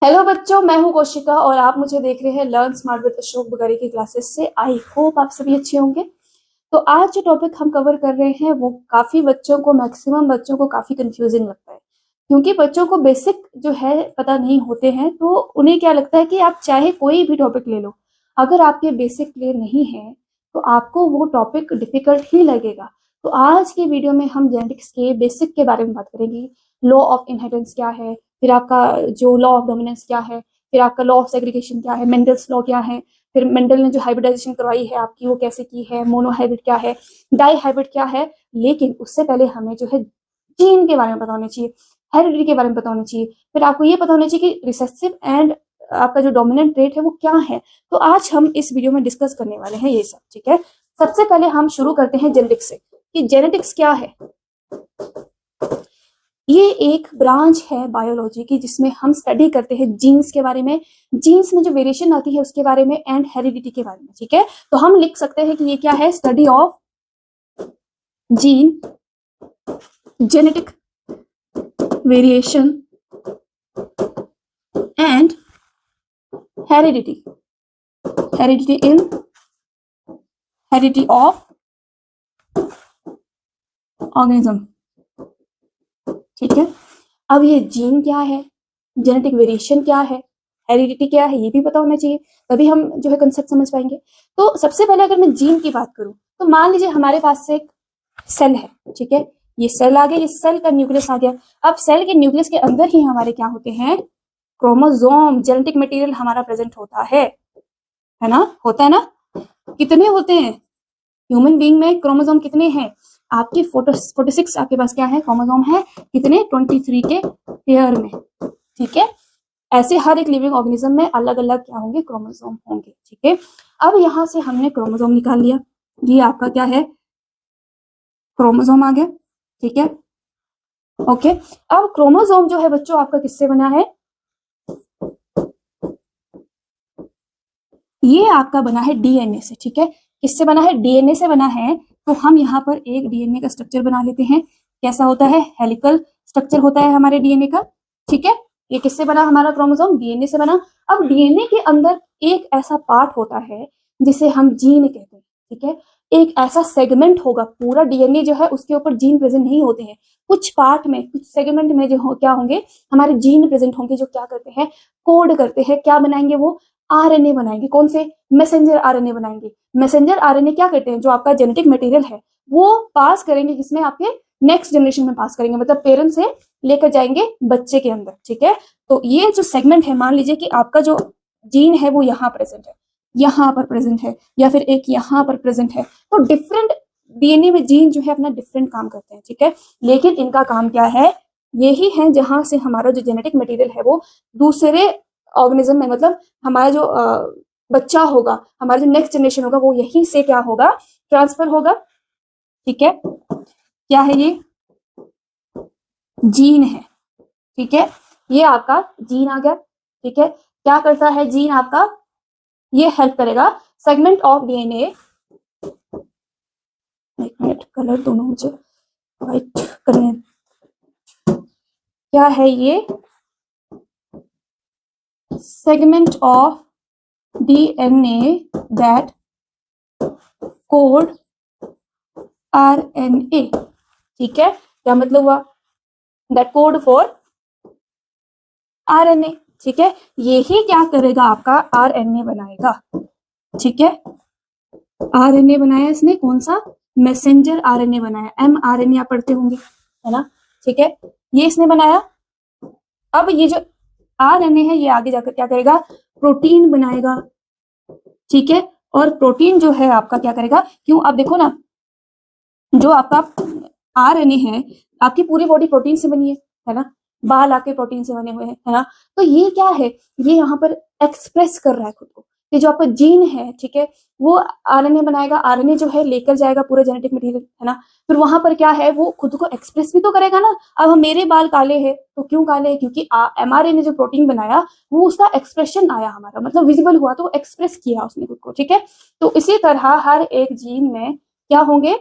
Hello बच्चों, मैं हूं कोशिका और आप मुझे देख रहे हैं लर्न स्मार्ट विद अशोक बगरी की क्लासेस से। आई होप आप सभी अच्छे होंगे। तो आज जो टॉपिक हम कवर कर रहे हैं वो काफी बच्चों को, मैक्सिमम बच्चों को काफी कंफ्यूजिंग लगता है, क्योंकि बच्चों को बेसिक जो है पता नहीं होते हैं। तो उन्हें क्या लगता है कि आप चाहे कोई भी टॉपिक ले लो, अगर आपके बेसिक क्लियर नहीं है तो आपको वो टॉपिक डिफिकल्ट ही लगेगा। तो आज की वीडियो में हम जेनेटिक्स के बेसिक के बारे में बात करेंगे। लॉ ऑफ इनहेरिटेंस क्या है, फिर आपका जो लॉ ऑफ डोमिनेंस क्या है, फिर आपका लॉ ऑफ सेग्रीगेशन क्या है, मेंडल्स लॉ क्या है, फिर मेंडल ने जो हाइब्रिडाइजेशन करवाई है आपकी वो कैसे की है, मोनोहाइब्रिड क्या है, डाई हाइब्रिड क्या है। लेकिन उससे पहले हमें जो है जीन के बारे में पता होना चाहिए, हेरिडिटी के बारे में पता होना चाहिए, फिर आपको ये पता होना चाहिए कि रिसेसिव एंड आपका जो डोमिनेंट ट्रेट है वो क्या है। तो आज हम इस वीडियो में डिस्कस करने वाले हैं ये सब, ठीक है। सबसे पहले हम शुरू करते हैं जेनेटिक्स से कि जेनेटिक्स क्या है। ये एक ब्रांच है बायोलॉजी की जिसमें हम स्टडी करते हैं जीन्स के बारे में, जीन्स में जो वेरिएशन आती है उसके बारे में एंड हेरिडिटी के बारे में, ठीक है। तो हम लिख सकते हैं कि ये क्या है, study of gene, genetic variation and heredity, heredity in heredity of organism, ठीक है। अब ये जीन क्या है, जेनेटिक वेरिएशन क्या है, हेरिडिटी क्या है, ये भी पता होना चाहिए, तभी हम जो है कंसेप्ट समझ पाएंगे। तो सबसे पहले अगर मैं जीन की बात करूं तो मान लीजिए हमारे पास से एक सेल है, ठीक है। ये सेल आ गया, ये सेल का न्यूक्लियस आ गया। अब सेल के न्यूक्लियस के अंदर ही हमारे क्या होते हैं, क्रोमोसोम, जेनेटिक मटेरियल हमारा प्रेजेंट होता है ना, होता है ना। कितने होते हैं ह्यूमन बीइंग में, क्रोमोसोम कितने हैं आपके 46 आपके पास क्या है, क्रोमोसोम है कितने, 23 के पेयर में, ठीक है। ऐसे हर एक लिविंग ऑर्गेनिज्म में अलग अलग क्या होंगे, क्रोमोसोम होंगे, ठीक है। अब यहां से हमने क्रोमोसोम निकाल लिया, ये आपका क्या है, क्रोमोसोम आ गया, ठीक है। ओके, अब क्रोमोसोम जो है बच्चों आपका किससे बना है, ये आपका बना है डीएनए से, ठीक है। किससे बना है, डीएनए से बना है। तो हम यहाँ पर एक डीएनए का स्ट्रक्चर बना लेते हैं। कैसा होता है, हेलिकल स्ट्रक्चर होता है हमारे डीएनए का, ठीक है। ये किससे बना हमारा क्रोमोसोम, डीएनए से बना। अब डीएनए के अंदर एक ऐसा पार्ट होता है जिसे हम जीन कहते हैं, ठीक है। एक ऐसा सेगमेंट होगा, पूरा डीएनए जो है उसके ऊपर जीन प्रेजेंट नहीं होते हैं, कुछ पार्ट में, कुछ सेगमेंट में जो क्या होंगे, हमारे जीन प्रेजेंट होंगे, जो क्या करते हैं, कोड करते हैं, क्या बनाएंगे वो, आरएनए बनाएंगे। कौन से, मैसेंजर आरएनए बनाएंगे। मैसेंजर आरएनए क्या करते हैं, जो आपका जेनेटिक मटेरियल है वो पास करेंगे किसमें, आपके नेक्स्ट जनरेशन में पास करेंगे, मतलब पेरेंट्स से लेकर जाएंगे बच्चे के अंदर, ठीक है। तो ये जो सेगमेंट है, मान लीजिए कि आपका जो जीन है वो यहाँ प्रेजेंट है, यहाँ पर प्रेजेंट है, या फिर एक यहाँ पर प्रेजेंट है। तो डिफरेंट डीएनए में जीन जो है अपना डिफरेंट काम करते हैं, ठीक है। लेकिन इनका काम क्या है, यही है जहां से हमारा जो जेनेटिक मटेरियल है वो दूसरे ऑर्गेनिज्म में, मतलब हमारा जो बच्चा होगा, हमारा जो नेक्स्ट जनरेशन होगा, वो यहीं से क्या होगा, ट्रांसफर होगा, ठीक है। क्या है ये, जीन है, ठीक है। ये आपका जीन आ गया, ठीक है। क्या करता है जीन आपका, ये हेल्प करेगा सेगमेंट ऑफ डीएनए। एक मिनट, कलर दोनों मुझे व्हाइट करने, क्या है ये, segment of DNA that code RNA, ठीक है। क्या मतलब हुआ, that code for RNA, ठीक है। यही क्या करेगा, आपका RNA बनाएगा, ठीक है। RNA बनाया इसने, कौन सा, मैसेंजर RNA बनाया, mRNA आप पढ़ते होंगे, है ना, ठीक है। ये इसने बनाया। अब ये जो RNA है ये आगे जाकर क्या करेगा, प्रोटीन बनाएगा, ठीक है। और प्रोटीन जो है आपका क्या करेगा, क्यों, आप देखो ना, जो आपका आरएनए है, आपकी पूरी बॉडी प्रोटीन से बनी है ना, बाल आपके प्रोटीन से बने हुए हैं, है ना। तो ये क्या है, ये यहाँ पर एक्सप्रेस कर रहा है खुद को। ये जो आपका जीन है, ठीक है, वो आरएनए बनाएगा, आरएनए जो है लेकर जाएगा पूरा जेनेटिक मटेरियल, है ना। फिर वहां पर क्या है, वो खुद को एक्सप्रेस भी तो करेगा ना। अब हम, मेरे बाल काले हैं तो क्यों काले हैं, क्योंकि एमआरएनए ने जो प्रोटीन बनाया वो उसका एक्सप्रेशन आया हमारा, मतलब विजिबल हुआ, तो एक्सप्रेस किया उसने खुद को, ठीक है। तो इसी तरह हर एक जीन में क्या होंगे,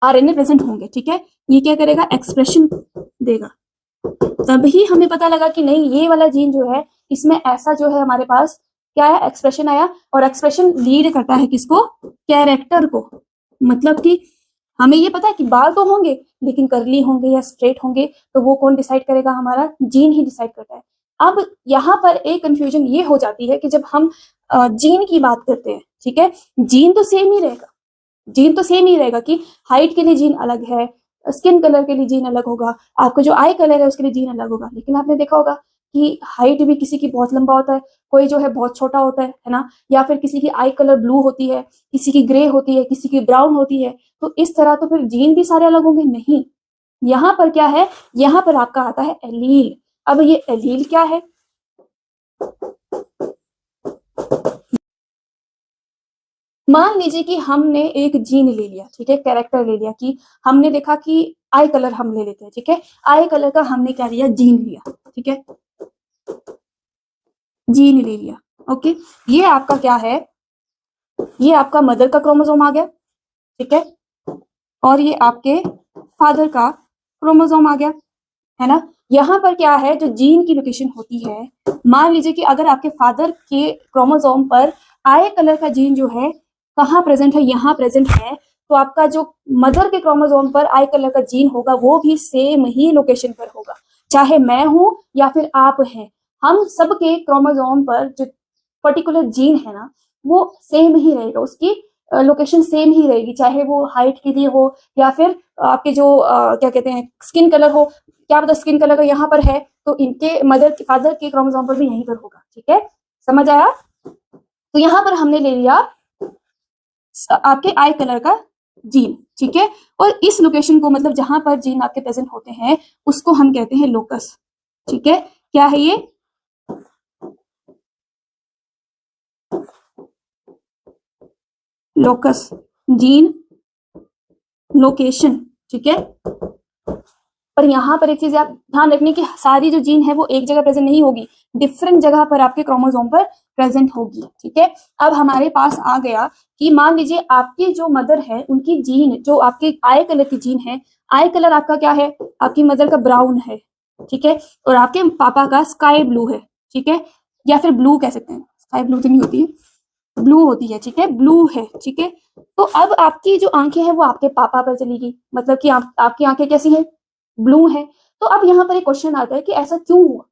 आरएनए प्रेजेंट होंगे, ठीक है। ये क्या करेगा, एक्सप्रेशन देगा, तभी हमें पता लगा कि नहीं, ये वाला जीन जो है इसमें ऐसा जो है हमारे पास क्या है, एक्सप्रेशन आया, और एक्सप्रेशन लीड करता है किसको, कैरेक्टर को। मतलब कि हमें ये पता है कि बाल तो होंगे लेकिन करली होंगे या स्ट्रेट होंगे, तो वो कौन डिसाइड करेगा, हमारा जीन ही डिसाइड करता है। अब यहाँ पर एक कंफ्यूजन ये हो जाती है कि जब हम जीन की बात करते हैं, ठीक है, जीन तो सेम ही रहेगा, जीन तो सेम ही रहेगा कि हाइट के लिए जीन अलग है, स्किन कलर के लिए जीन अलग होगा, आपका जो आई कलर है उसके लिए जीन अलग होगा। लेकिन आपने देखा होगा कि हाइट भी किसी की बहुत लंबा होता है, कोई जो है बहुत छोटा होता है ना, या फिर किसी की आई कलर ब्लू होती है, किसी की ग्रे होती है, किसी की ब्राउन होती है। तो इस तरह तो फिर जीन भी सारे अलग होंगे नहीं। यहाँ पर क्या है, यहाँ पर आपका आता है एलील। अब ये एलील क्या है, मान लीजिए कि हमने एक जीन ले लिया, ठीक है, कैरेक्टर ले लिया, कि हमने देखा कि आई कलर हम ले लेते हैं, ठीक है, आई कलर का हमने क्या लिया, जीन लिया, ठीक है, जीन ले लिया। ओके, ये आपका क्या है, ये आपका मदर का क्रोमोसोम आ गया, ठीक है, और ये आपके फादर का क्रोमोसोम आ गया, है ना। यहाँ पर क्या है, जो जीन की लोकेशन होती है, मान लीजिए कि अगर आपके फादर के क्रोमोसोम पर आई कलर का जीन जो है कहाँ प्रेजेंट है, यहाँ प्रेजेंट है, तो आपका जो मदर के क्रोमोसोम पर आई कलर का जीन होगा वो भी सेम ही लोकेशन पर होगा, चाहे मैं हूं या फिर आप हैं, हम सबके क्रोमोसोम पर जो पर्टिकुलर जीन है ना वो सेम ही रहेगा, उसकी लोकेशन सेम ही रहेगी, चाहे वो हाइट के लिए हो या फिर आपके जो क्या कहते हैं स्किन कलर हो, क्या पता स्किन कलर का यहाँ पर है तो इनके मदर फादर के क्रोमोसोम पर भी यहीं पर होगा, ठीक है, समझ आया। तो यहाँ पर हमने ले लिया आपके आई कलर का जीन, ठीक है, और इस लोकेशन को मतलब जहां पर जीन आपके प्रेजेंट होते हैं उसको हम कहते हैं लोकस, ठीक है, क्या है ये, लोकस, जीन लोकेशन, ठीक है। पर यहाँ पर एक चीज आप ध्यान रखने की, सारी जो जीन है वो एक जगह प्रेजेंट नहीं होगी, डिफरेंट जगह पर आपके क्रोमोसोम पर प्रेजेंट होगी, ठीक है। अब हमारे पास आ गया कि मान लीजिए आपकी जो मदर है उनकी जीन, जो आपके आई कलर की जीन है, आई कलर आपका क्या है, आपकी मदर का ब्राउन है, ठीक है, और आपके पापा का स्काई ब्लू है, ठीक है, या फिर ब्लू कह सकते हैं, स्काई ब्लू तो नहीं होती है, ब्लू होती है, ठीक है, ब्लू है, ठीक है। तो अब आपकी जो आंखें हैं वो आपके पापा पर चली गई, मतलब कि आपकी आंखें कैसी हैं, ब्लू है। तो अब यहाँ पर एक क्वेश्चन आता है कि ऐसा क्यों हुआ,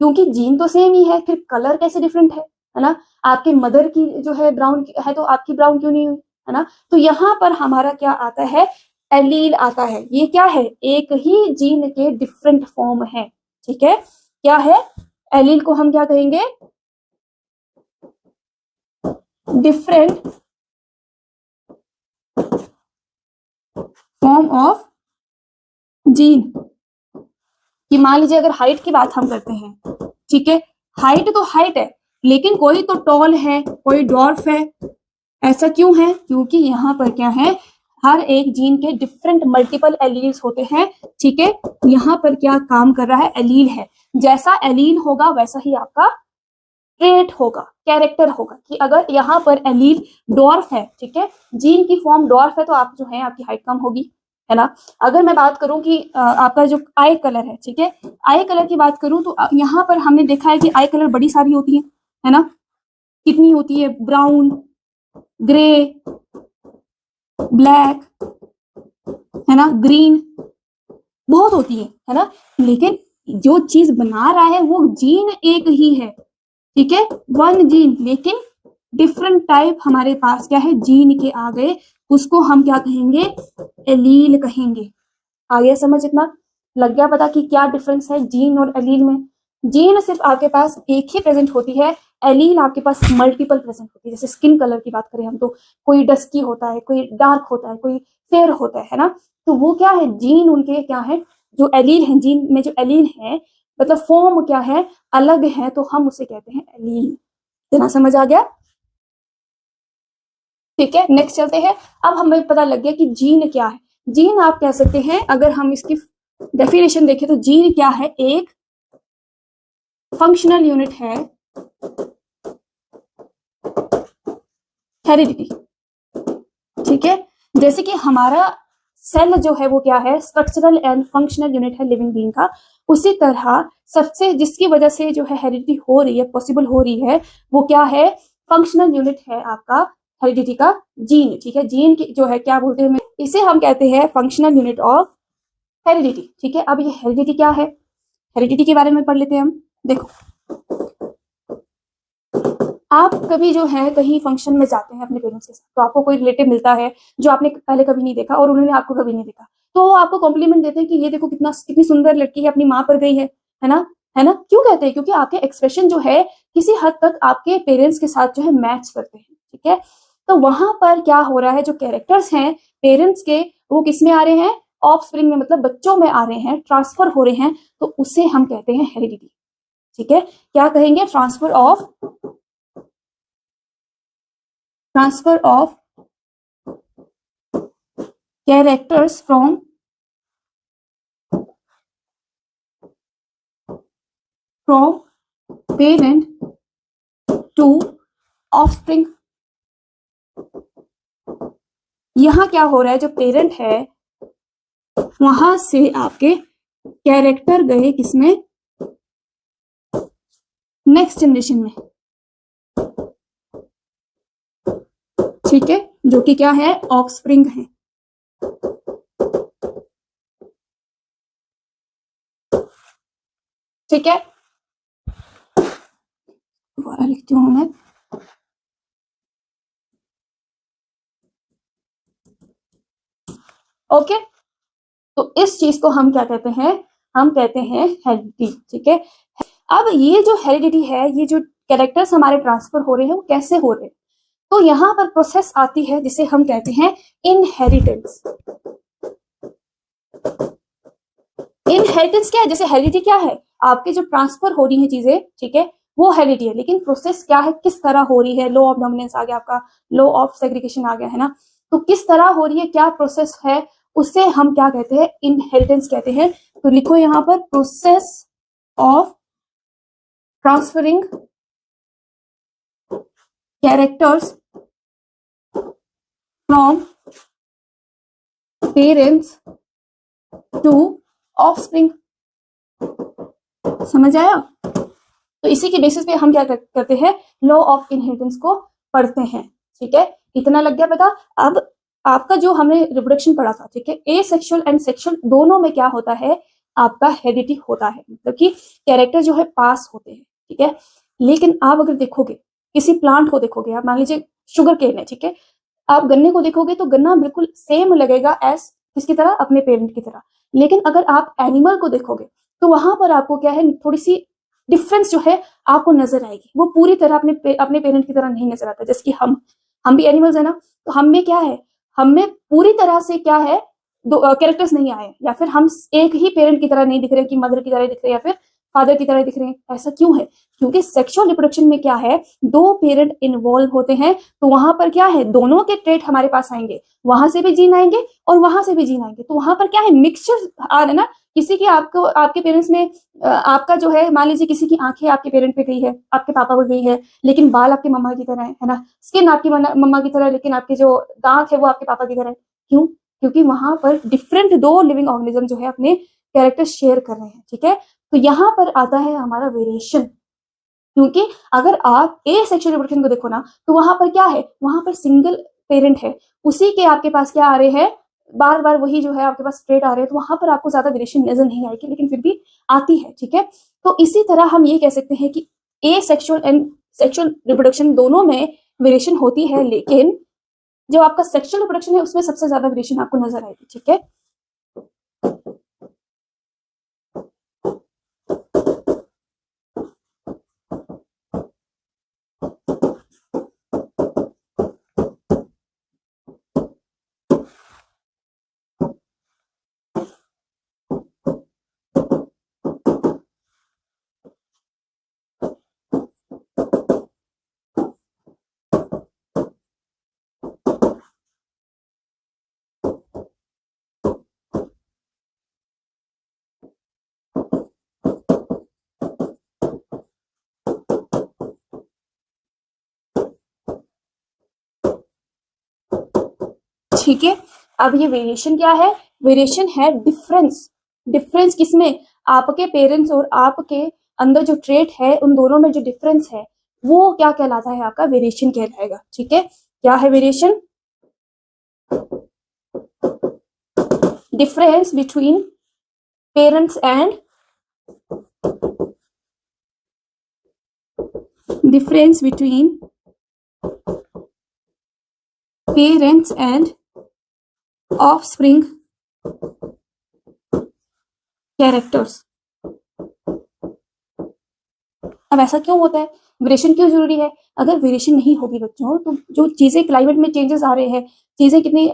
क्योंकि जीन तो सेम ही है, फिर कलर कैसे डिफरेंट है ना, आपके मदर की जो है ब्राउन है तो आपकी ब्राउन क्यों नहीं हुई, है ना। तो यहाँ पर हमारा क्या आता है, एलील आता है, ये क्या है, एक ही जीन के डिफरेंट फॉर्म है, ठीक है, क्या है, एलील को हम क्या कहेंगे, डिफरेंट फॉर्म ऑफ जीन। कि मान लीजिए अगर हाइट की बात हम करते हैं, ठीक है, हाइट तो हाइट है लेकिन कोई तो टॉल है कोई डॉर्फ है, ऐसा क्यों है, क्योंकि यहाँ पर क्या है, हर एक जीन के डिफरेंट मल्टीपल एलील्स होते हैं, ठीक है। यहाँ पर क्या काम कर रहा है, एलील है, जैसा एलील होगा वैसा ही आपका ट्रेट होगा, कैरेक्टर होगा, कि अगर यहाँ पर एलील डॉर्फ है, ठीक है, जीन की फॉर्म डॉर्फ है तो आप जो है आपकी हाइट कम होगी, है ना। अगर मैं बात करूं कि आपका जो आई कलर है, ठीक है, आई कलर की बात करूं तो यहाँ पर हमने देखा है कि आई कलर बड़ी सारी होती है ना, कितनी होती है, ब्राउन, ग्रे, ब्लैक, है ना, ग्रीन, बहुत होती है ना। लेकिन जो चीज बना रहा है वो जीन एक ही है, ठीक है, वन जीन, लेकिन डिफरेंट टाइप हमारे पास क्या है, जीन के आ गए, उसको हम क्या कहेंगे, एलील कहेंगे। आ गया समझ, इतना लग गया पता कि क्या डिफरेंस है जीन और एलील में। जीन सिर्फ आपके पास एक ही प्रेजेंट होती है, एलील आपके पास मल्टीपल प्रेजेंट होती है। जैसे स्किन कलर की बात करें हम तो कोई डस्की होता है, कोई डार्क होता है, कोई फेयर होता है ना, तो वो क्या है, जीन उनके क्या है, जो एलील है, जीन में जो एलील है मतलब फॉर्म क्या है, अलग है, तो हम उसे कहते हैं एलील। इतना समझ आ गया, ठीक है, नेक्स्ट चलते हैं। अब हमें पता लग गया कि जीन क्या है। जीन आप कह सकते हैं, अगर हम इसकी डेफिनेशन देखें तो जीन क्या है, एक फंक्शनल यूनिट है हेरिडिटी, ठीक है। जैसे कि हमारा सेल जो है वो क्या है, स्ट्रक्चरल एंड फंक्शनल यूनिट है लिविंग बीइंग का। उसी तरह सबसे जिसकी वजह से जो है हेरिडिटी हो रही है, पॉसिबल हो रही है, वो क्या है, फंक्शनल यूनिट है आपका हेरिडिटी का जीन। ठीक है, जीन की जो है क्या बोलते हैं, इसे हम कहते हैं फंक्शनल यूनिट ऑफ हेरिडिटी। ठीक है, अब ये हेरिडिटी क्या है, हेरिडिटी के बारे में पढ़ लेते हैं हम। देखो, आप कभी जो है कहीं फंक्शन में जाते हैं अपने पेरेंट्स के साथ, तो आपको कोई रिलेटिव मिलता है जो आपने पहले कभी नहीं देखा और उन्होंने आपको कभी नहीं देखा, तो वो आपको कॉम्प्लीमेंट देते हैं कि ये देखो कितनी सुंदर लड़की है, अपनी माँ पर गई है ना, है ना। क्यों कहते हैं, क्योंकि आपके एक्सप्रेशन जो है किसी हद तक आपके पेरेंट्स के साथ जो है मैच करते हैं। ठीक है, तो वहां पर क्या हो रहा है, जो कैरेक्टर्स हैं पेरेंट्स के, वो किस में आ रहे हैं, ऑफ स्प्रिंग में, मतलब बच्चों में आ रहे हैं, ट्रांसफर हो रहे हैं, तो उसे हम कहते हैं हेरिडिटी। ठीक है, क्या कहेंगे, transfer of characters from parent to offspring. यहां क्या हो रहा है, जो पेरेंट है वहां से आपके कैरेक्टर गए किसमें, नेक्स्ट जनरेशन में। ठीक है, जो कि क्या है, ऑफस्प्रिंग है। ठीक है, दोबारा लिखती हूं मैं। ओके, तो इस चीज को हम क्या कहते हैं, हम कहते हैं हेरिडिटी। ठीक है, अब ये जो हेरिडिटी है, ये जो कैरेक्टर्स हमारे ट्रांसफर हो रहे हैं वो कैसे हो रहे हैं, तो यहां पर प्रोसेस आती है जिसे हम कहते हैं इनहेरिटेंस। इनहेरिटेंस क्या है, जैसे हेरिडिटी क्या है, आपके जो ट्रांसफर हो रही है चीजें, ठीक है, वो हेरिडिटी है, लेकिन प्रोसेस क्या है, किस तरह हो रही है, लॉ ऑफ डोमिनेंस आ गया आपका, लॉ ऑफ सेग्रीगेशन आ गया, है ना। तो किस तरह हो रही है, क्या प्रोसेस है, उसे हम क्या कहते हैं, इनहेरिटेंस कहते हैं। तो लिखो यहां पर, process of transferring characters from parents to offspring. समझ आया, तो इसी के बेसिस पे हम क्या करते हैं, लॉ ऑफ इनहेरिटेंस को पढ़ते हैं। ठीक है, इतना लग गया पता। अब आपका जो हमने रिप्रोडक्शन पढ़ा था, ठीक है, ए सेक्सुअल एंड सेक्सुअल दोनों में क्या होता है, आपका हेरिडिटी होता है, मतलब कि कैरेक्टर जो है पास होते हैं। ठीक है, लेकिन आप अगर देखोगे, किसी प्लांट को देखोगे, आप मान लीजिए शुगर केन है, ठीक है, आप गन्ने को देखोगे तो गन्ना बिल्कुल सेम लगेगा एज किसकी तरह, अपने पेरेंट की तरह। लेकिन अगर आप एनिमल को देखोगे तो वहां पर आपको क्या है, थोड़ी सी डिफरेंस जो है आपको नजर आएगी, वो पूरी तरह अपने पेरेंट की तरह नहीं नजर आता। जैसे कि हम भी एनिमल्स है ना, तो हम में क्या है, हमें पूरी तरह से क्या है, दो कैरेक्टर्स नहीं आए, या फिर हम एक ही पेरेंट की तरह नहीं दिख रहे, कि मदर की तरह दिख रहे हैं या फिर फादर की तरह दिख रहे हैं। ऐसा क्यों है, क्योंकि सेक्सुअल रिप्रोडक्शन में क्या है, दो पेरेंट इन्वॉल्व होते हैं, तो वहां पर क्या है, दोनों के ट्रेट हमारे पास आएंगे, वहां से भी जीन आएंगे और वहां से भी जीन आएंगे, तो वहां पर क्या है, मिक्सचर आ रहा है ना। किसी की आपको आपके पेरेंट्स में आपका जो है, मान लीजिए किसी की आंखें आपके पेरेंट पे गई है, आपके पापा पे गई है, लेकिन बाल आपके मम्मा की तरह है ना, स्किन आपकी मम्मा की तरह, लेकिन आपके जो दांत है वो आपके पापा की तरह है। क्यों, क्योंकि वहां पर डिफरेंट दो लिविंग ऑर्गेनिज्म जो है अपने कैरेक्टर शेयर कर रहे हैं। ठीक है, तो यहाँ पर आता है हमारा वेरिएशन, क्योंकि अगर आप ए सेक्सुअल रिप्रोडक्शन को देखो ना, तो वहां पर क्या है, वहां पर सिंगल पेरेंट है, उसी के आपके पास क्या आ रहे हैं, बार बार वही जो है आपके पास स्ट्रेट आ रहे हैं, तो वहां पर आपको ज्यादा वेरिएशन नजर नहीं आएगी, लेकिन फिर भी आती है। ठीक है, तो इसी तरह हम ये कह सकते हैं कि ए सेक्सुअल एंड सेक्सुअल रिप्रोडक्शन दोनों में वेरिएशन होती है, लेकिन जो आपका सेक्सुअल रिप्रोडक्शन है उसमें सबसे ज्यादा वेरिएशन आपको नजर आएगी। ठीक है, ठीक है, अब ये वेरिएशन क्या है? वेरिएशन है डिफरेंस। डिफरेंस किसमें? आपके पेरेंट्स और आपके अंदर जो ट्रेट है उन दोनों में जो डिफरेंस है वो क्या कहलाता है? आपका वेरिएशन कहलाएगा। ठीक है, क्या है variation? Difference between parents and difference between parents and offspring characters। अब ऐसा क्यों होता है? वेरिएशन क्यों जरूरी है? अगर वेरिएशन नहीं होगी बच्चों तो जो चीजें क्लाइमेट में चेंजेस आ रहे हैं, चीजें कितनी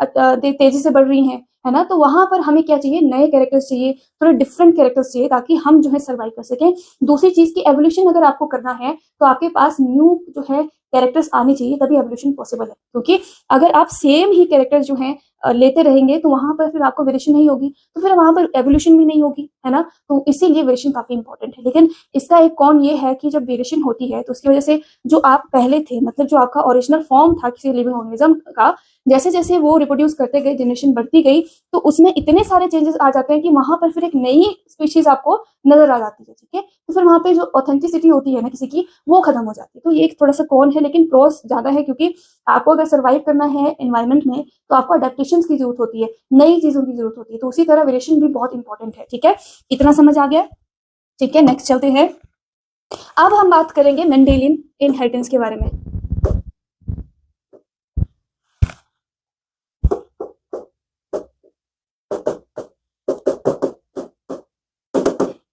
तेजी से बढ़ रही हैं, है ना, तो वहां पर हमें क्या चाहिए? नए कैरेक्टर्स चाहिए, थोड़े डिफरेंट कैरेक्टर्स चाहिए ताकि हम जो है सर्वाइव कर सकें। दूसरी चीज की एवोल्यूशन अगर आपको करना है तो आपके पास न्यू जो है कैरेक्टर्स आने चाहिए, तभी एवोल्यूशन पॉसिबल है। क्योंकि अगर आप सेम ही कैरेक्टर्स जो है लेते रहेंगे तो वहां पर फिर आपको वेरिएशन नहीं होगी, तो फिर वहां पर एवोल्यूशन भी नहीं होगी, है ना। तो इसीलिए वेरिएशन काफी इंपॉर्टेंट है। लेकिन इसका एक कौन ये है कि जब वेरिएशन होती है तो उसकी वजह से जो आप पहले थे, मतलब जो आपका ओरिजिनल फॉर्म था किसी लिविंग ऑर्गेनिज्म का, जैसे जैसे वो रिप्रोड्यूस करते गए, जनरेशन बढ़ती गई, तो उसमें इतने सारे चेंजेस आ जाते हैं कि वहां पर फिर एक नई स्पीशीज आपको नजर आ जाती है। ठीक है, तो फिर वहां पे जो ऑथेंटिसिटी होती है ना किसी की, वो खत्म हो जाती है। तो ये एक थोड़ा सा कौन है, लेकिन प्रोस ज्यादा है, क्योंकि आपको अगर सर्वाइव करना है एनवायरमेंट में तो आपको अडेप्टेशन की जरूरत होती है, नई चीजों की जरूरत होती है। तो उसी तरह वेरिएशन भी बहुत इंपॉर्टेंट है। ठीक है, इतना समझ आ गया? ठीक है, नेक्स्ट चलते हैं। अब हम बात करेंगे मेंडेलियन इनहेरिटेंस के बारे में।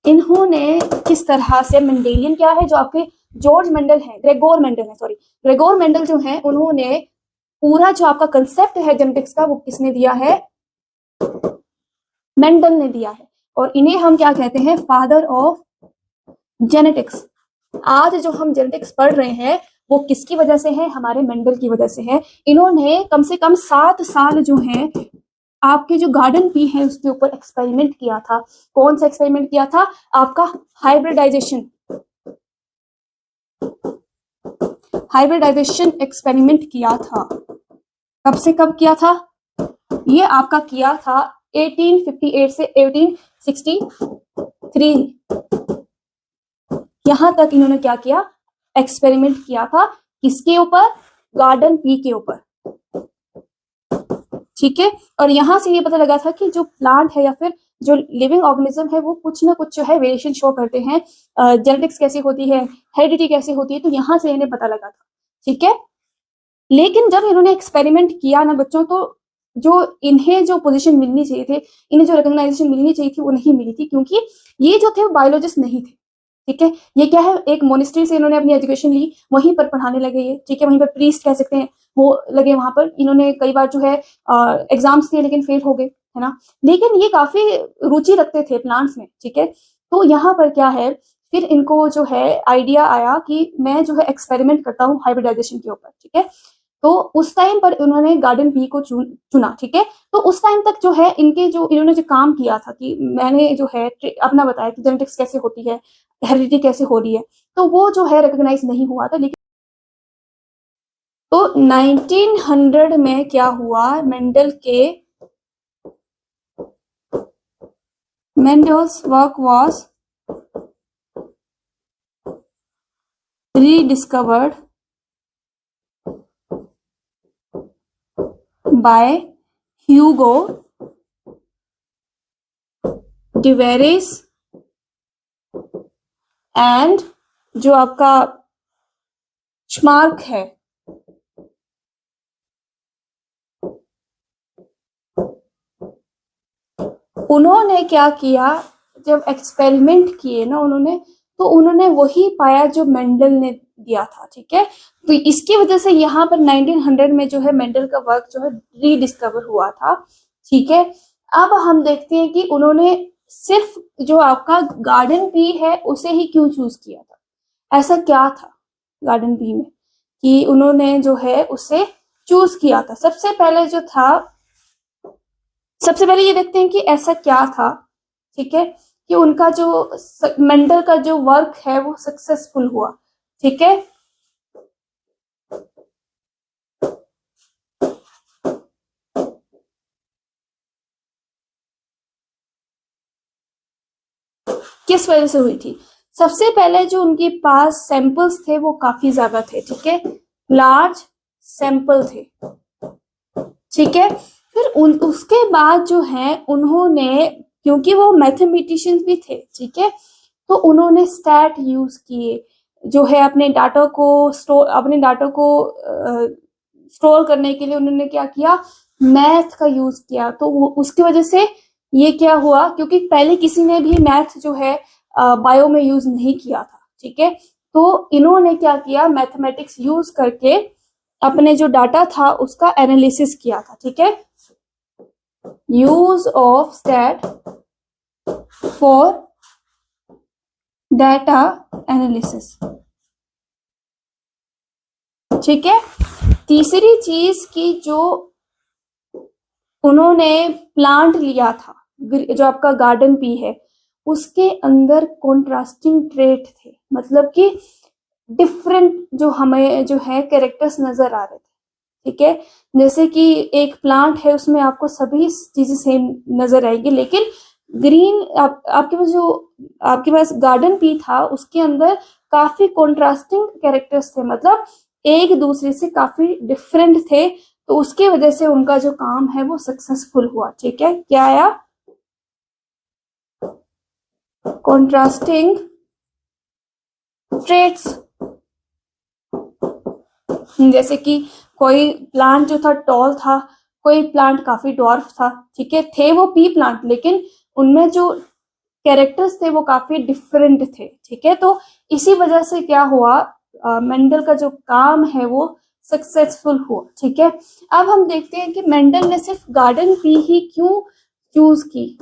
इन्होंने किस तरह से मेंडेलियन क्या है, जो आपके जॉर्ज मेंडल है, ग्रेगोर मेंडल है, सॉरी, ग्रेगोर मेंडल जो है, उन्होंने पूरा जो आपका कंसेप्ट है जेनेटिक्स का वो किसने दिया है? मेंडल ने दिया है। और इन्हें हम क्या कहते हैं? Father of genetics. आज जो हम जेनेटिक्स पढ़ रहे हैं वो किसकी वजह से है? हमारे मेंडल की वजह से है। इन्होंने कम से कम 7 साल जो है आपके जो गार्डन पी है उसके ऊपर एक्सपेरिमेंट किया था। कौन सा एक्सपेरिमेंट किया था? आपका हाइब्रिडाइजेशन। हाइब्रिडाइजेशन एक्सपेरिमेंट किया था। कब से कब किया था? ये आपका किया था 1858 से 1863, यहां तक इन्होंने क्या किया? एक्सपेरिमेंट किया था। किसके ऊपर? गार्डन पी के ऊपर। ठीक है, और यहां से ये पता लगा था कि जो प्लांट है या फिर जो लिविंग ऑर्गेनिज्म है वो कुछ ना कुछ जो है वेरिएशन शो करते हैं। जेनेटिक्स कैसी होती है, हेरिडिटी कैसी होती है, तो यहां से इन्हें पता लगा था। ठीक है, लेकिन जब इन्होंने एक्सपेरिमेंट किया ना बच्चों, तो जो इन्हें जो पोजीशन मिलनी चाहिए थे, इन्हें जो रिकॉग्नाइजेशन मिलनी चाहिए थी, वो नहीं मिली थी, क्योंकि ये जो थे वो बायोलॉजिस्ट नहीं थे। ठीक है, ये क्या है? एक मोनिस्ट्री से इन्होंने अपनी एजुकेशन ली, वहीं पर पढ़ाने लगे ये। ठीक है, वहीं पर प्रीस्ट कह सकते हैं, वो लगे वहां पर। इन्होंने कई बार जो है एग्जाम्स दिए लेकिन फेल हो गए, है ना। लेकिन ये काफी रुचि रखते थे प्लांट्स में। ठीक है, तो यहाँ पर क्या है, फिर इनको जो है आइडिया आया कि मैं जो है एक्सपेरिमेंट करता हूँ हाइब्रिडाइजेशन के ऊपर। ठीक है, तो उस टाइम पर उन्होंने गार्डन बी को चुना। ठीक है, तो उस टाइम तक जो है इनके जो इन्होंने जो काम किया था कि मैंने जो है अपना बताया कि जेनेटिक्स कैसे होती है, हेरिडिटी कैसे हो रही है, तो वो जो है रिकॉग्नाइज नहीं हुआ था। लेकिन तो 1900 में क्या हुआ? Mendel's work was rediscovered by Hugo de Veres and जो आपका श्मार्क है, उन्होंने क्या किया? जब एक्सपेरिमेंट किए ना उन्होंने, तो उन्होंने वही पाया जो मेंडल ने दिया था। ठीक है, तो इसकी वजह से यहाँ पर 1900 में जो है मेंडल का वर्क जो है रीडिस्कवर हुआ था। ठीक है, अब हम देखते हैं कि उन्होंने सिर्फ जो आपका गार्डन पी है उसे ही क्यों चूज किया था? ऐसा क्या था गार्डन पी में कि उन्होंने जो है उसे चूज किया था? सबसे पहले ये देखते हैं कि ऐसा क्या था। ठीक है, कि उनका जो मेंडल का जो वर्क है वो सक्सेसफुल हुआ। ठीक है, किस वजह से हुई थी? सबसे पहले जो उनके पास सैंपल्स थे वो काफी ज्यादा थे, ठीक है, लार्ज सैंपल थे, ठीक है। फिर उसके बाद जो है उन्होंने, क्योंकि वो मैथमेटिशियंस भी थे, ठीक है, तो उन्होंने स्टैट यूज किए, जो है अपने डाटा को स्टोर करने के लिए उन्होंने क्या किया, मैथ का यूज किया। तो उसकी वजह से ये क्या हुआ, क्योंकि पहले किसी ने भी मैथ जो है बायो में यूज नहीं किया था, ठीक है, तो इन्होंने क्या किया, मैथमेटिक्स यूज करके अपने जो डाटा था उसका एनालिसिस किया था, ठीक है। Use of stat for data analysis, ठीक है। तीसरी चीज की जो उन्होंने प्लांट लिया था, जो आपका गार्डन पी है, उसके अंदर कॉन्ट्रास्टिंग ट्रेट थे, मतलब कि डिफरेंट जो हमें जो है कैरेक्टर्स नजर आ रहे थे, ठीक है। जैसे कि एक प्लांट है उसमें आपको सभी चीजें सेम नजर आएगी, लेकिन ग्रीन आपके पास गार्डन पी था उसके अंदर काफी कॉन्ट्रास्टिंग कैरेक्टर्स थे, मतलब एक दूसरे से काफी डिफरेंट थे। तो उसके वजह से उनका जो काम है वो सक्सेसफुल हुआ, ठीक है। क्या आया, कॉन्ट्रास्टिंग ट्रेट्स। जैसे कि कोई प्लांट जो था टॉल था, कोई प्लांट काफी डॉर्फ था, ठीक है, थे वो पी प्लांट, लेकिन उनमें जो कैरेक्टर्स थे वो काफी डिफरेंट थे, ठीक है। तो इसी वजह से क्या हुआ, मेंडल का जो काम है वो सक्सेसफुल हुआ, ठीक है। अब हम देखते हैं कि मेंडल ने सिर्फ गार्डन पी ही क्यों चूज की।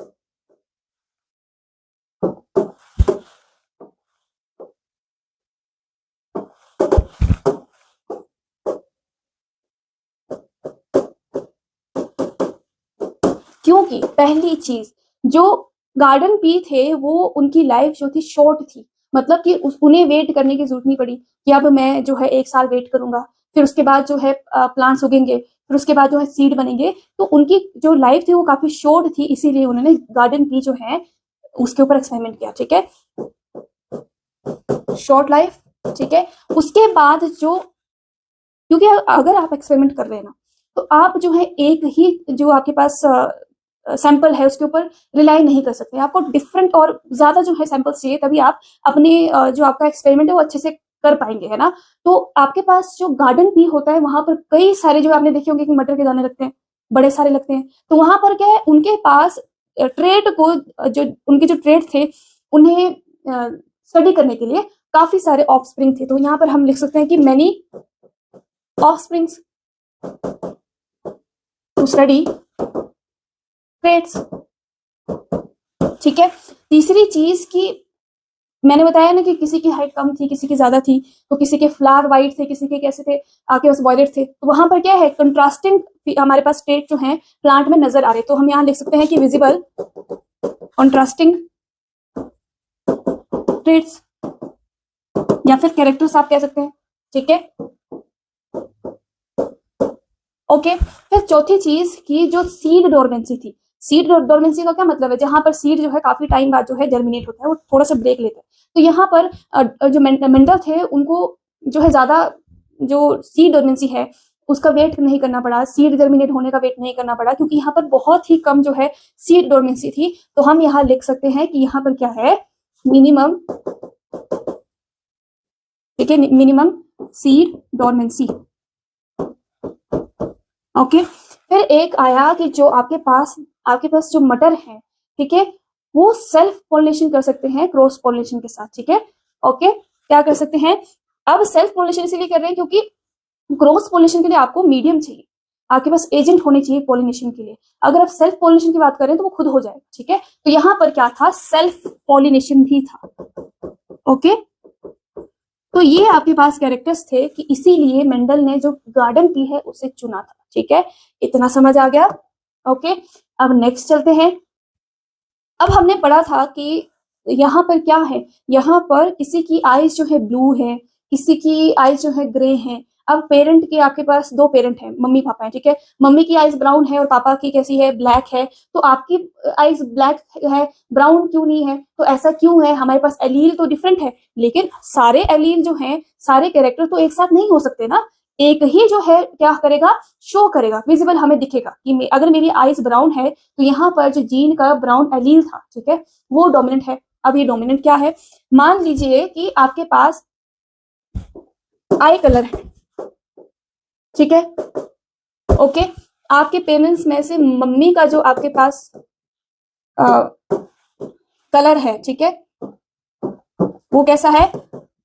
क्योंकि पहली चीज, जो गार्डन पी थे वो उनकी लाइफ जो थी शॉर्ट थी, मतलब कि उन्हें वेट करने की जरूरत नहीं पड़ी कि अब मैं जो है 1 साल वेट करूंगा, फिर उसके बाद जो है प्लांट्स उगेंगे, फिर उसके बाद जो है सीड बनेंगे। तो उनकी जो लाइफ थी वो काफी शॉर्ट थी, इसीलिए उन्होंने गार्डन पी जो है उसके ऊपर एक्सपेरिमेंट किया, ठीक है, शॉर्ट लाइफ, ठीक है। उसके बाद जो, क्योंकि अगर आप एक्सपेरिमेंट कर रहे हैं ना, तो आप जो है एक ही जो आपके पास सैंपल है उसके ऊपर रिलाई नहीं कर सकते, आपको डिफरेंट और ज्यादा जो है सैंपल्स चाहिए, तभी आप अपने जो आपका एक्सपेरिमेंट है वो अच्छे से कर पाएंगे, है ना। तो आपके पास जो गार्डन पी होता है वहां पर कई सारे, जो आपने देखे होंगे कि मटर के दाने लगते हैं, बड़े सारे लगते हैं, तो वहां पर क्या है, उनके पास ट्रेड को, जो उनके जो ट्रेड थे उन्हें स्टडी करने के लिए काफी सारे ऑफस्प्रिंग थे। तो यहाँ पर हम लिख सकते हैं कि many offsprings to study traits, ठीक है। तीसरी चीज की मैंने बताया ना कि किसी की हाइट कम थी, किसी की ज्यादा थी, तो किसी के फ्लावर वाइट थे, किसी के कैसे थे, आपके पास वॉयलेट थे, तो वहां पर क्या है, कंट्रास्टिंग हमारे पास स्टेट जो है प्लांट में नजर आ रहे। तो हम यहाँ लिख सकते हैं कि विजिबल कंट्रास्टिंग ट्रेट्स, या फिर कैरेक्टर्स आप कह सकते हैं, ठीक है, ओके। फिर चौथी चीज की जो सीड डोरमेंसी थी, सीड डोरमेंसी का क्या मतलब है, जहां पर सीड जो है काफी टाइम बाद जो है जर्मिनेट होता है, वो थोड़ा सा ब्रेक लेता है। तो यहाँ पर जो मेंडल थे उनको जो है ज्यादा जो सीड डोरमेंसी है उसका वेट नहीं करना पड़ा, सीड जर्मिनेट होने का वेट नहीं करना पड़ा, क्योंकि यहाँ पर बहुत ही कम जो है सीड डोरमेंसी थी। तो हम यहाँ लिख सकते हैं कि यहाँ पर क्या है, मिनिमम, ठीक है, मिनिमम सीड डोरमेंसी, ओके। फिर एक आया कि जो आपके पास जो मटर है, ठीक है, वो सेल्फ पॉलिनेशन कर सकते हैं क्रॉस पॉलिनेशन के साथ, ठीक है, ओके। क्या कर सकते हैं, अब सेल्फ पॉलिनेशन इसलिए कर रहे हैं क्योंकि क्रॉस पॉलिनेशन के लिए आपको मीडियम चाहिए, आपके पास एजेंट होने चाहिए पॉलिनेशन के लिए। अगर आप सेल्फ पॉलिनेशन की बात करें तो वो खुद हो जाएगा, ठीक है। तो यहाँ पर क्या था, सेल्फ पॉलिनेशन भी था, ओके। तो ये आपके पास कैरेक्टर्स थे कि इसीलिए मेंडल ने जो गार्डन पी है उसे चुना था, ठीक है। इतना समझ आ गया, ओके। अब नेक्स्ट चलते हैं। अब हमने पढ़ा था कि यहाँ पर क्या है, यहाँ पर किसी की आईज जो है ब्लू है, किसी की आईज जो है ग्रे है। अब पेरेंट के आपके पास दो पेरेंट हैं, मम्मी पापा है, ठीक है। मम्मी की आइज ब्राउन है और पापा की कैसी है, ब्लैक है। तो आपकी आइज ब्लैक है, ब्राउन क्यों नहीं है? तो ऐसा क्यों है? हमारे पास एलील तो डिफरेंट है, लेकिन सारे एलील जो हैं, सारे कैरेक्टर तो एक साथ नहीं हो सकते ना। एक ही जो है क्या करेगा, शो करेगा, विजिबल हमें दिखेगा कि अगर मेरी आइज ब्राउन है तो यहाँ पर जो जीन का ब्राउन एलील था, ठीक है, वो डोमिनेंट है। अब ये डोमिनेंट क्या है? मान लीजिए कि आपके पास आई कलर है, ठीक है, ओके। आपके पेरेंट्स में से मम्मी का जो आपके पास कलर है, ठीक है, वो कैसा है,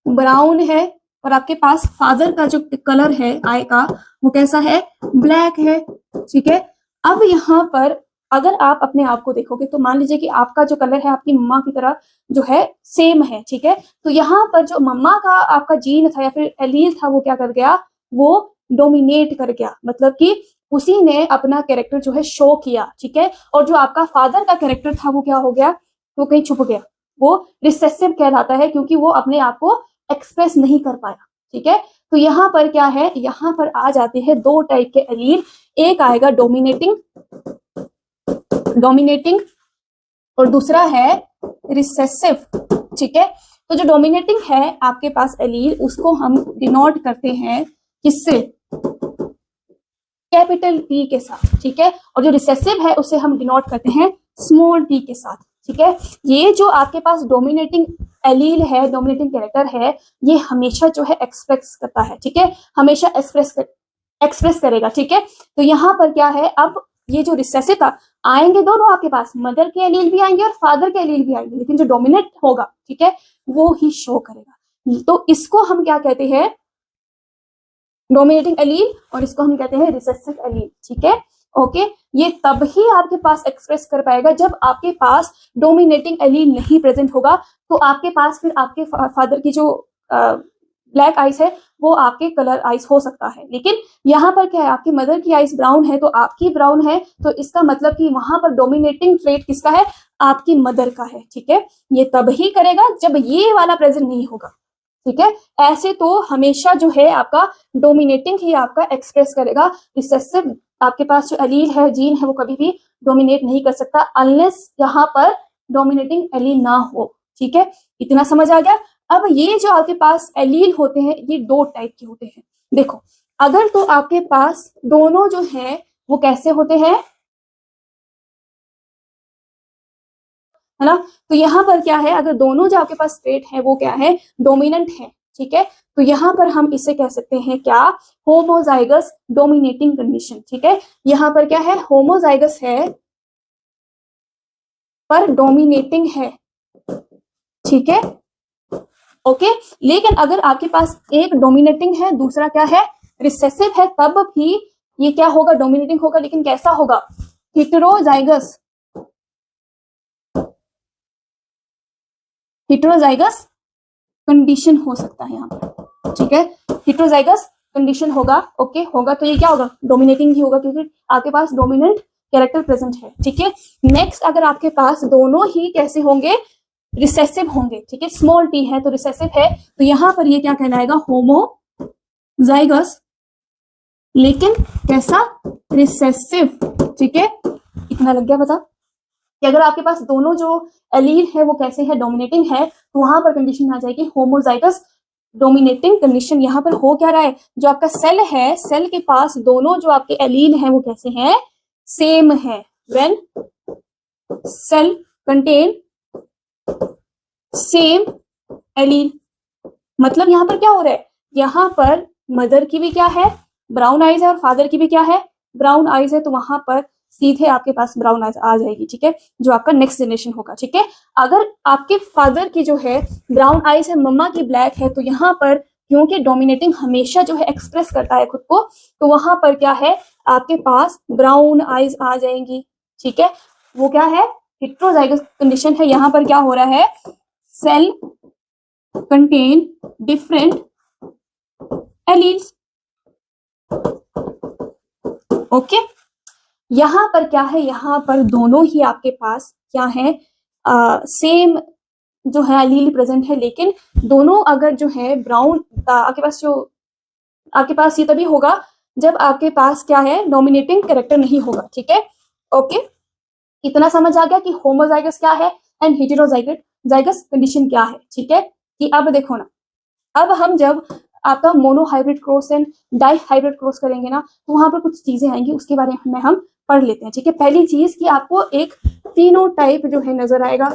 ब्राउन है। और आपके पास फादर का जो कलर है आई का, वो कैसा है, ब्लैक है, ठीक है। अब यहाँ पर अगर आप अपने आप को देखोगे तो मान लीजिए कि आपका जो कलर है आपकी मम्मा की तरह जो है सेम है, ठीक है। तो यहाँ पर जो मम्मा का आपका जीन था या फिर एलील था, वो क्या कर गया, वो डोमिनेट कर गया, मतलब कि उसी ने अपना कैरेक्टर जो है शो किया, ठीक है। और जो आपका फादर का कैरेक्टर था वो क्या हो गया, वो कहीं छुप गया, वो रिसेसिव कहलाता है, क्योंकि वो अपने आप को एक्सप्रेस नहीं कर पाया, ठीक है। तो यहाँ पर क्या है, यहाँ पर आ जाते हैं दो टाइप के एलील। एक आएगा डोमिनेटिंग, डोमिनेटिंग, और दूसरा है रिसेसिव, ठीक है। तो जो डोमिनेटिंग है आपके पास एलील, उसको हम डिनोट करते हैं किससे, कैपिटल टी के साथ, ठीक है। और जो रिसेसिव है उसे हम डिनोट करते हैं स्मॉल टी के साथ, ठीक है। ये जो आपके पास डोमिनेटिंग एलील है, डोमिनेटिंग कैरेक्टर है, ये हमेशा जो है एक्सप्रेस करता है, ठीक है, हमेशा एक्सप्रेस करेगा, ठीक है। तो यहाँ पर क्या है, अब ये जो रिसेसिव था, आएंगे दोनों आपके पास, मदर के एलील भी आएंगे और फादर के एलील भी आएंगे, लेकिन जो डोमिनेट होगा, ठीक है, वो ही शो करेगा। तो इसको हम क्या कहते हैं, डोमिनेटिंग एलील, और इसको हम कहते हैं रिसेसिव एलील, ठीक है, ओके। ये तब ही आपके पास एक्सप्रेस कर पाएगा जब आपके पास डोमिनेटिंग एलील नहीं प्रेजेंट होगा। तो आपके पास फिर आपके फादर की जो ब्लैक आइज है वो आपके कलर आइज हो सकता है, लेकिन यहाँ पर क्या है, आपकी मदर की आइज ब्राउन है तो आपकी ब्राउन है, तो इसका मतलब कि वहां पर डोमिनेटिंग ट्रेट किसका है, आपकी मदर का है, ठीक है। ये तब ही करेगा जब ये वाला प्रेजेंट नहीं होगा, ठीक है। ऐसे तो हमेशा जो है आपका डोमिनेटिंग ही आपका एक्सप्रेस करेगा। रिसेसिव आपके पास जो एलील है, जीन है, वो कभी भी डोमिनेट नहीं कर सकता अनलेस यहाँ पर डोमिनेटिंग एलील ना हो, ठीक है। इतना समझ आ गया। अब ये जो आपके पास एलील होते हैं, ये दो टाइप के होते हैं। देखो, अगर तो आपके पास दोनों जो है वो कैसे होते हैं, है ना। तो यहाँ पर क्या है, अगर दोनों जो आपके पास ट्रेट है वो क्या है, डोमिनेंट है, ठीक है। तो यहाँ पर हम इसे कह सकते हैं क्या, होमोजाइगस डोमिनेटिंग कंडीशन, ठीक है। यहाँ पर क्या है, होमोजाइगस है पर डोमिनेटिंग है, ठीक है, ओके। लेकिन अगर आपके पास एक डोमिनेटिंग है, दूसरा क्या है, रिसेसिव है, तब भी ये क्या होगा, डोमिनेटिंग होगा, लेकिन कैसा होगा, हेटेरोजाइगस, हेटेरोजाइगस कंडीशन हो सकता है यहाँ पर, ठीक है। हेटेरोजाइगस कंडीशन होगा, ओके, होगा तो ये क्या होगा, डोमिनेटिंग ही होगा, क्योंकि आपके पास डोमिनेंट कैरेक्टर प्रेजेंट है, ठीक है। नेक्स्ट, अगर आपके पास दोनों ही कैसे होंगे, रिसेसिव होंगे, ठीक है, स्मॉल टी है तो रिसेसिव है, तो यहाँ पर ये क्या कहलाएगा, होमोजाइगस, लेकिन कैसा, रिसेसिव, ठीक है। इतना लग गया पता कि अगर आपके पास दोनों जो एलील है वो कैसे है, डोमिनेटिंग है, तो वहां पर कंडीशन आ जाएगी होमोजाइगस डोमिनेटिंग कंडीशन। यहाँ पर हो क्या रहा है, जो आपका सेल है, सेल के पास दोनों जो आपके एलील हैं वो कैसे हैं, सेम है। When cell contain same allele, मतलब यहाँ पर क्या हो रहा है, यहाँ पर मदर की भी क्या है, ब्राउन आइज है, और फादर की भी क्या है, ब्राउन आइज है, तो वहां पर सीधे आपके पास ब्राउन आइज आ जाएगी, ठीक है, जो आपका नेक्स्ट जनरेशन होगा, ठीक है। अगर आपके फादर की जो है ब्राउन आइज है, मम्मा की ब्लैक है, तो यहाँ पर क्योंकि डोमिनेटिंग हमेशा जो है एक्सप्रेस करता है खुद को, तो वहां पर क्या है, आपके पास ब्राउन आइज आ जाएंगी, ठीक है। वो क्या है, हेटेरोजाइगस कंडीशन है। यहाँ पर क्या हो रहा है, cell contain different alleles, okay. यहाँ पर क्या है, यहाँ पर दोनों ही आपके पास क्या है, सेम जो है एलील प्रेजेंट है, लेकिन दोनों अगर जो है ब्राउन, आपके पास जो आपके पास ये तभी होगा जब आपके पास क्या है, डोमिनेटिंग कैरेक्टर नहीं होगा, ठीक है। ओके, इतना समझ आ गया कि होमोजाइगस क्या है एंड हेटेरोजाइगस कंडीशन क्या है, ठीक है। कि अब देखो ना, अब हम जब आपका monohybrid cross and dihybrid cross करेंगे ना, तो वहां पर कुछ चीजें आएंगी, उसके बारे में हम पढ़ लेते हैं, ठीक है। पहली चीज कि आपको एक फिनोटाइप जो है नजर आएगा।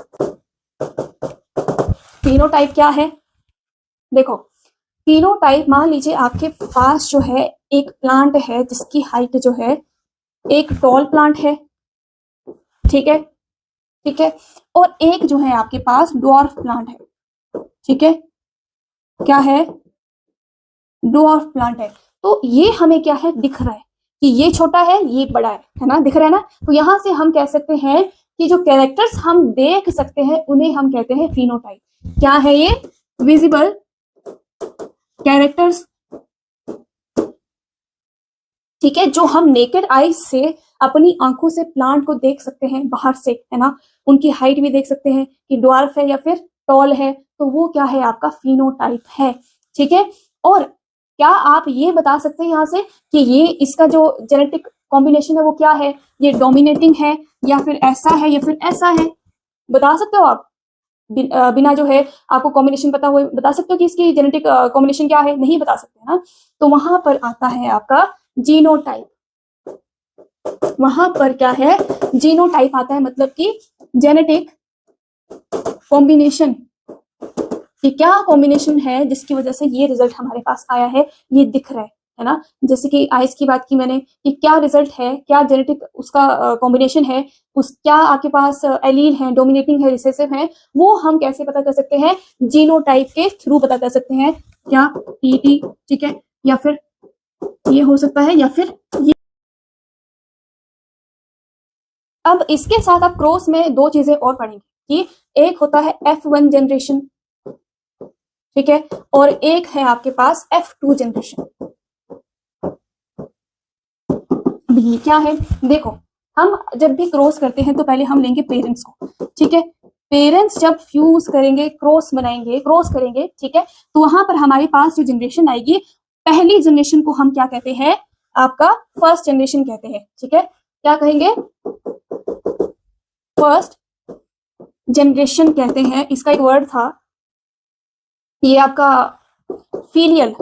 फिनोटाइप क्या है, देखो फिनोटाइप, मान लीजिए आपके पास जो है एक प्लांट है जिसकी हाइट जो है, एक टॉल प्लांट है, ठीक है, ठीक है, और एक जो है आपके पास ड्वार्फ प्लांट है, ठीक है, क्या है, ड्वार्फ प्लांट है। तो ये हमें क्या है, दिख रहा है कि ये छोटा है ये बड़ा है ना, दिख रहा है ना। तो यहां से हम कह सकते हैं कि जो कैरेक्टर्स हम देख सकते हैं उन्हें हम कहते हैं फिनोटाइप। क्या है ये, विजिबल कैरेक्टर्स, ठीक है, जो हम नेकेड आईज से अपनी आंखों से प्लांट को देख सकते हैं बाहर से, है ना। उनकी हाइट भी देख सकते हैं कि ड्वार्फ है या फिर टॉल है, तो वो क्या है, आपका फिनोटाइप है, ठीक है। और क्या आप ये बता सकते हैं यहाँ से कि ये इसका जो जेनेटिक कॉम्बिनेशन है वो क्या है, ये डोमिनेटिंग है या फिर ऐसा है या फिर ऐसा है, बता सकते हो आप? बिना जो है आपको कॉम्बिनेशन पता हुए बता सकते हो कि इसकी जेनेटिक कॉम्बिनेशन क्या है? नहीं बता सकते ना। तो वहां पर आता है आपका जीनोटाइप, वहां पर क्या है, जीनोटाइप आता है, मतलब कि जेनेटिक कॉम्बिनेशन, कि क्या कॉम्बिनेशन है जिसकी वजह से ये रिजल्ट हमारे पास आया है, ये दिख रहा है ना। जैसे कि आइस की बात की मैंने कि क्या रिजल्ट है, क्या जेनेटिक उसका कॉम्बिनेशन है, उस क्या आपके पास एलील है, डोमिनेटिंग है, रिसेसिव है, वो हम कैसे पता कर सकते हैं, जीनोटाइप के थ्रू पता कर सकते हैं। क्या टीटी, ठीक है, या फिर ये हो सकता है या फिर ये। अब इसके साथ आप क्रॉस में दो चीजें और पढ़ेंगे कि एक होता है F1 जनरेशन, ठीक है, और एक है आपके पास F2 जनरेशन। अब ये क्या है, देखो हम जब भी क्रॉस करते हैं तो पहले हम लेंगे पेरेंट्स को, ठीक है। पेरेंट्स जब फ्यूज करेंगे, क्रॉस बनाएंगे, क्रॉस करेंगे, ठीक है, तो वहां पर हमारे पास जो जनरेशन आएगी, पहली जनरेशन को हम क्या कहते हैं, आपका फर्स्ट जनरेशन कहते हैं, ठीक है। क्या कहेंगे, फर्स्ट जनरेशन कहते हैं। इसका एक वर्ड था, ये आपका फिलियल,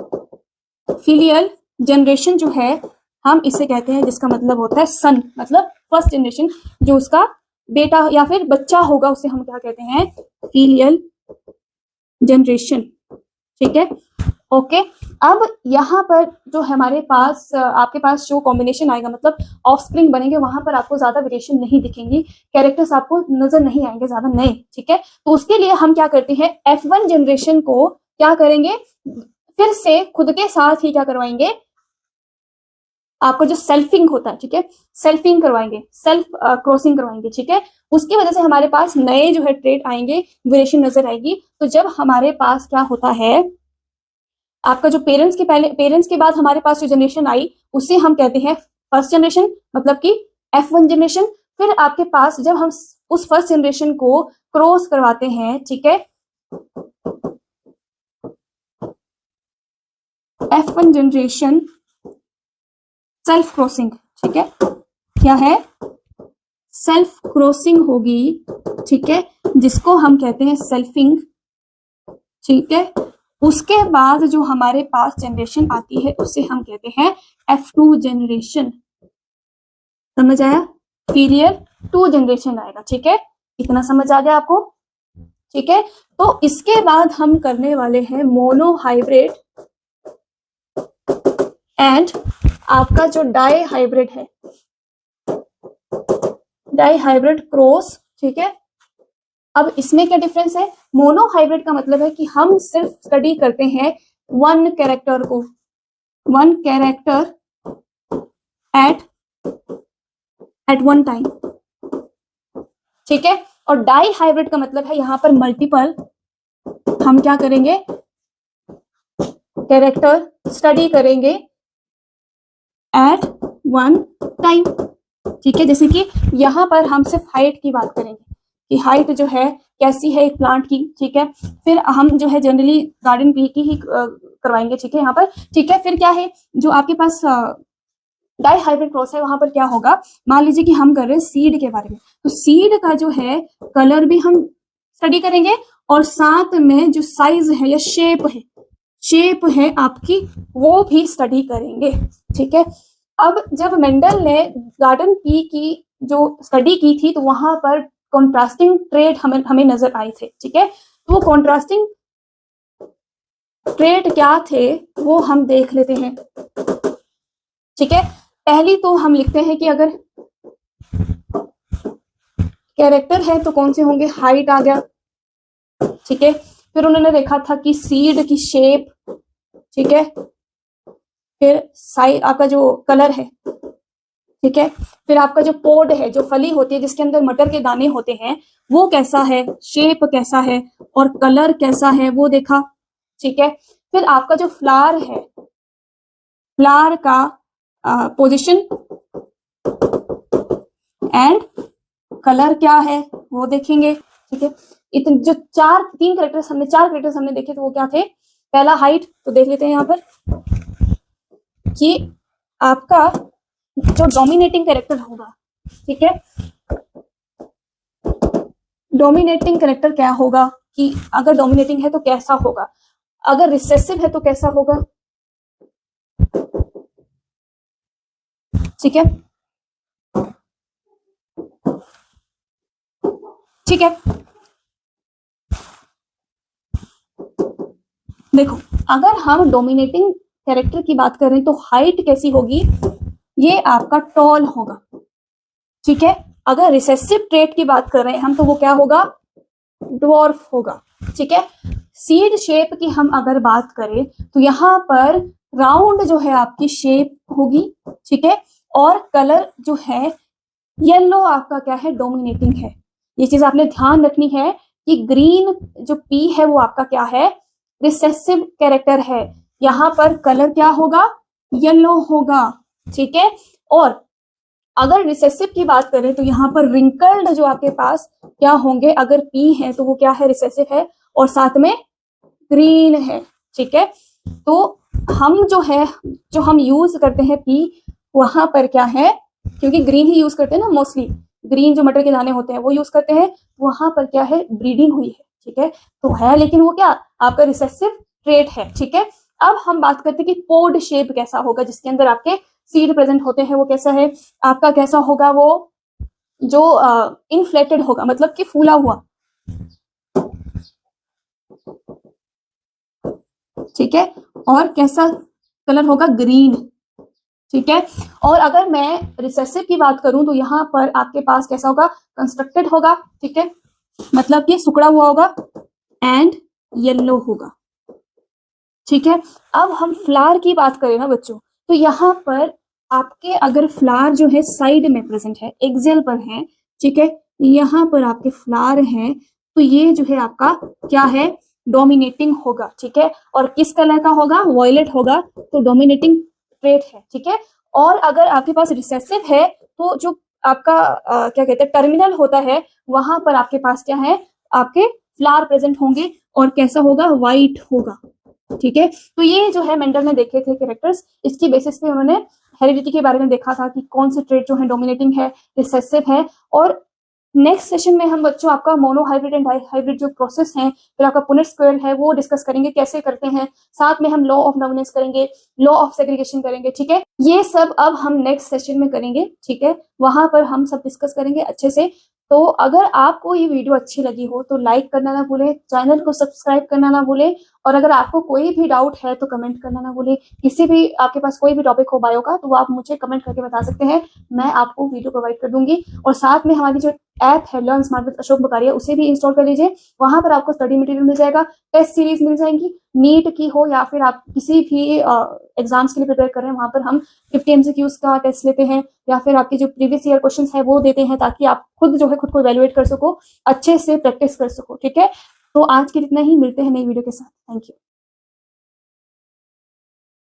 फिलियल जनरेशन जो है हम इसे कहते हैं, जिसका मतलब होता है सन, मतलब फर्स्ट जनरेशन, जो उसका बेटा या फिर बच्चा होगा उसे हम क्या कहते हैं, फिलियल जनरेशन, ठीक है। ओके, अब यहाँ पर जो हमारे पास आपके पास जो कॉम्बिनेशन आएगा, मतलब ऑफस्प्रिंग बनेंगे, वहां पर आपको ज्यादा वेरिएशन नहीं दिखेंगी, कैरेक्टर्स आपको नजर नहीं आएंगे ज्यादा नए, ठीक है। तो उसके लिए हम क्या करते हैं, F1 जनरेशन को क्या करेंगे, फिर से खुद के साथ ही क्या करवाएंगे, आपको जो सेल्फिंग होता है, ठीक है, सेल्फिंग करवाएंगे, सेल्फ क्रॉसिंग करवाएंगे, ठीक है। उसकी वजह से हमारे पास नए जो है ट्रेट आएंगे, वेरिएशन नजर आएगी। तो जब हमारे पास क्या होता है, आपका जो पेरेंट्स के बाद हमारे पास जो जनरेशन आई उसे हम कहते हैं फर्स्ट जनरेशन, मतलब कि F1 जनरेशन। फिर आपके पास जब हम उस फर्स्ट जनरेशन को क्रॉस करवाते हैं, ठीक है, F1 जनरेशन सेल्फ क्रॉसिंग, ठीक है, क्या है, सेल्फ क्रॉसिंग होगी, ठीक है, जिसको हम कहते हैं सेल्फिंग, ठीक है। उसके बाद जो हमारे पास जनरेशन आती है उसे हम कहते हैं F2 जनरेशन, समझ आया, फिलियल 2 जनरेशन आएगा, ठीक है, इतना समझ आ गया आपको, ठीक है। तो इसके बाद हम करने वाले हैं मोनोहाइब्रिड एंड आपका जो डाई हाइब्रिड है, डाई हाइब्रिड क्रॉस, ठीक है। अब इसमें क्या डिफरेंस है, मोनोहाइब्रिड का मतलब है कि हम सिर्फ स्टडी करते हैं वन कैरेक्टर को, one character eight one time, ठीक है। और डाई हाइब्रिड का मतलब है यहां पर मल्टीपल, हम क्या करेंगे, कैरेक्टर स्टडी करेंगे एट वन टाइम, ठीक है। जैसे कि यहां पर हम सिर्फ हाइट की बात करेंगे कि हाइट जो है कैसी है एक प्लांट की, ठीक है। फिर हम जो है जनरली गार्डन बी की ही करवाएंगे, ठीक है यहाँ पर, ठीक है। फिर क्या है, जो आपके पास डाई हाइब्रिड क्रॉस है, वहां पर क्या होगा, मान लीजिए कि हम कर रहे हैं सीड के बारे में, तो सीड का जो है कलर भी हम स्टडी करेंगे, और साथ में जो साइज है या शेप है आपकी, वो भी स्टडी करेंगे, ठीक है। अब जब मेंडल ने गार्डन की जो स्टडी की थी, तो वहां पर कॉन्ट्रास्टिंग ट्रेट हमें नजर आए थे, ठीक है। तो वो कॉन्ट्रास्टिंग ट्रेट क्या थे वो हम देख लेते हैं, ठीक है। पहली तो हम लिखते हैं कि अगर कैरेक्टर है तो कौन से होंगे, हाइट आ गया, ठीक है। फिर उन्होंने देखा था कि सीड की शेप, ठीक है। फिर साइज, आपका जो कलर है, ठीक है। फिर आपका जो पोड है, जो फली होती है जिसके अंदर मटर के दाने होते हैं, वो कैसा है, शेप कैसा है और कलर कैसा है, वो देखा, ठीक है। फिर आपका जो फ्लावर है, फ्लावर का पोजीशन एंड कलर क्या है वो देखेंगे, ठीक है। इतने जो चार कैरेक्टर्स हमने देखे थे, वो क्या थे, पहला हाइट, तो देख लेते हैं यहाँ पर कि आपका जो डोमिनेटिंग कैरेक्टर होगा, ठीक है, डोमिनेटिंग कैरेक्टर क्या होगा, कि अगर डोमिनेटिंग है तो कैसा होगा, अगर रिसेसिव है तो कैसा होगा, ठीक है, ठीक है। देखो, अगर हम डोमिनेटिंग कैरेक्टर की बात कर रहे हैं तो हाइट कैसी होगी, ये आपका टॉल होगा, ठीक है। अगर रिसेसिव ट्रेट की बात कर रहे हैं हम, तो वो क्या होगा, ड्वार्फ होगा, ठीक है। सीड शेप की हम अगर बात करें तो यहाँ पर राउंड जो है आपकी शेप होगी, ठीक है। और कलर जो है येलो आपका क्या है, डोमिनेटिंग है। ये चीज आपने ध्यान रखनी है कि ग्रीन जो पी है वो आपका क्या है, रिसेसिव कैरेक्टर है, यहाँ पर कलर क्या होगा, येलो होगा, ठीक है। और अगर रिसेसिव की बात करें तो यहाँ पर रिंकल्ड जो आपके पास क्या होंगे, अगर पी है तो वो क्या है, रिसेसिव है और साथ में ग्रीन है, ठीक है। तो हम जो है, जो हम यूज करते हैं पी, वहां पर क्या है, क्योंकि ग्रीन ही यूज करते हैं ना मोस्टली, ग्रीन जो मटर के दाने होते हैं वो यूज करते हैं, वहां पर क्या है, ब्रीडिंग हुई है, ठीक है। तो है, लेकिन वो क्या आपका रिसेसिव ट्रेट है, ठीक है। अब हम बात करते हैं कि पोड शेप कैसा होगा, जिसके अंदर आपके सीड प्रेजेंट होते हैं, वो कैसा है आपका, कैसा होगा वो, जो इनफ्लेटेड होगा, मतलब कि फूला हुआ, ठीक है। और कैसा कलर होगा, ग्रीन, ठीक है। और अगर मैं रिसेसिव की बात करूं तो यहाँ पर आपके पास कैसा होगा, कंस्ट्रक्टेड होगा, ठीक है, मतलब कि सुकड़ा हुआ होगा एंड येलो होगा, ठीक है। अब हम फ्लावर की बात करें ना बच्चों, तो यहाँ पर आपके अगर फ्लावर जो है साइड में प्रेजेंट है, एक्सेल पर है, ठीक है, यहाँ पर आपके फ्लावर हैं, तो ये जो है आपका क्या है, डोमिनेटिंग होगा, ठीक है। और किस कलर का होगा, वॉयलेट होगा, तो डोमिनेटिंग ट्रेट है, ठीक है। और अगर आपके पास रिसेसिव है तो जो आपका क्या कहते हैं, टर्मिनल होता है, वहां पर आपके पास क्या है, आपके फ्लावर प्रेजेंट होंगे और कैसा होगा, व्हाइट होगा, ठीक है। तो ये जो है मेंडल ने देखे थे कैरेक्टर्स, इसकी बेसिस पे उन्होंने हेरिडिटी के बारे में देखा था कि कौन से ट्रेट जो है डोमिनेटिंग है, रिसेसिव है। और नेक्स्ट सेशन में हम बच्चों आपका monohybrid and dihybrid जो प्रोसेस है, फिर आपका पुनेट स्क्वायर है, वो डिस्कस करेंगे कैसे करते हैं, साथ में हम लॉ ऑफ डोमिनेंस करेंगे, लॉ ऑफ सेग्रीगेशन करेंगे, ठीक है। ये सब अब हम नेक्स्ट सेशन में करेंगे, ठीक है, वहां पर हम सब डिस्कस करेंगे अच्छे से। तो अगर आपको ये वीडियो अच्छी लगी हो तो लाइक करना ना भूलें, चैनल को सब्सक्राइब करना ना भूलें, और अगर आपको कोई भी डाउट है तो कमेंट करना ना भूलें। किसी भी आपके पास कोई भी टॉपिक हो बायो का, तो वो आप मुझे कमेंट करके बता सकते हैं, मैं आपको वीडियो प्रोवाइड कर दूंगी। और साथ में हमारी जो ऐप है लर्न स्मार्ट विद अशोक बकारिया, उसे भी इंस्टॉल कर लीजिए, वहां पर आपको स्टडी मटेरियल मिल जाएगा, टेस्ट सीरीज मिल जाएंगी, नीट की हो या फिर आप किसी भी एग्जाम्स के लिए प्रिपेयर कर रहे हैं, वहां पर हम 50 MCQs का टेस्ट लेते हैं, या फिर आपके जो प्रीवियस ईयर क्वेश्चंस है वो देते हैं, ताकि आप खुद जो है खुद को इवैल्यूएट कर सको, अच्छे से प्रैक्टिस कर सको, ठीक है। तो आज के लिए इतना ही, मिलते हैं नई वीडियो के साथ, थैंक यू।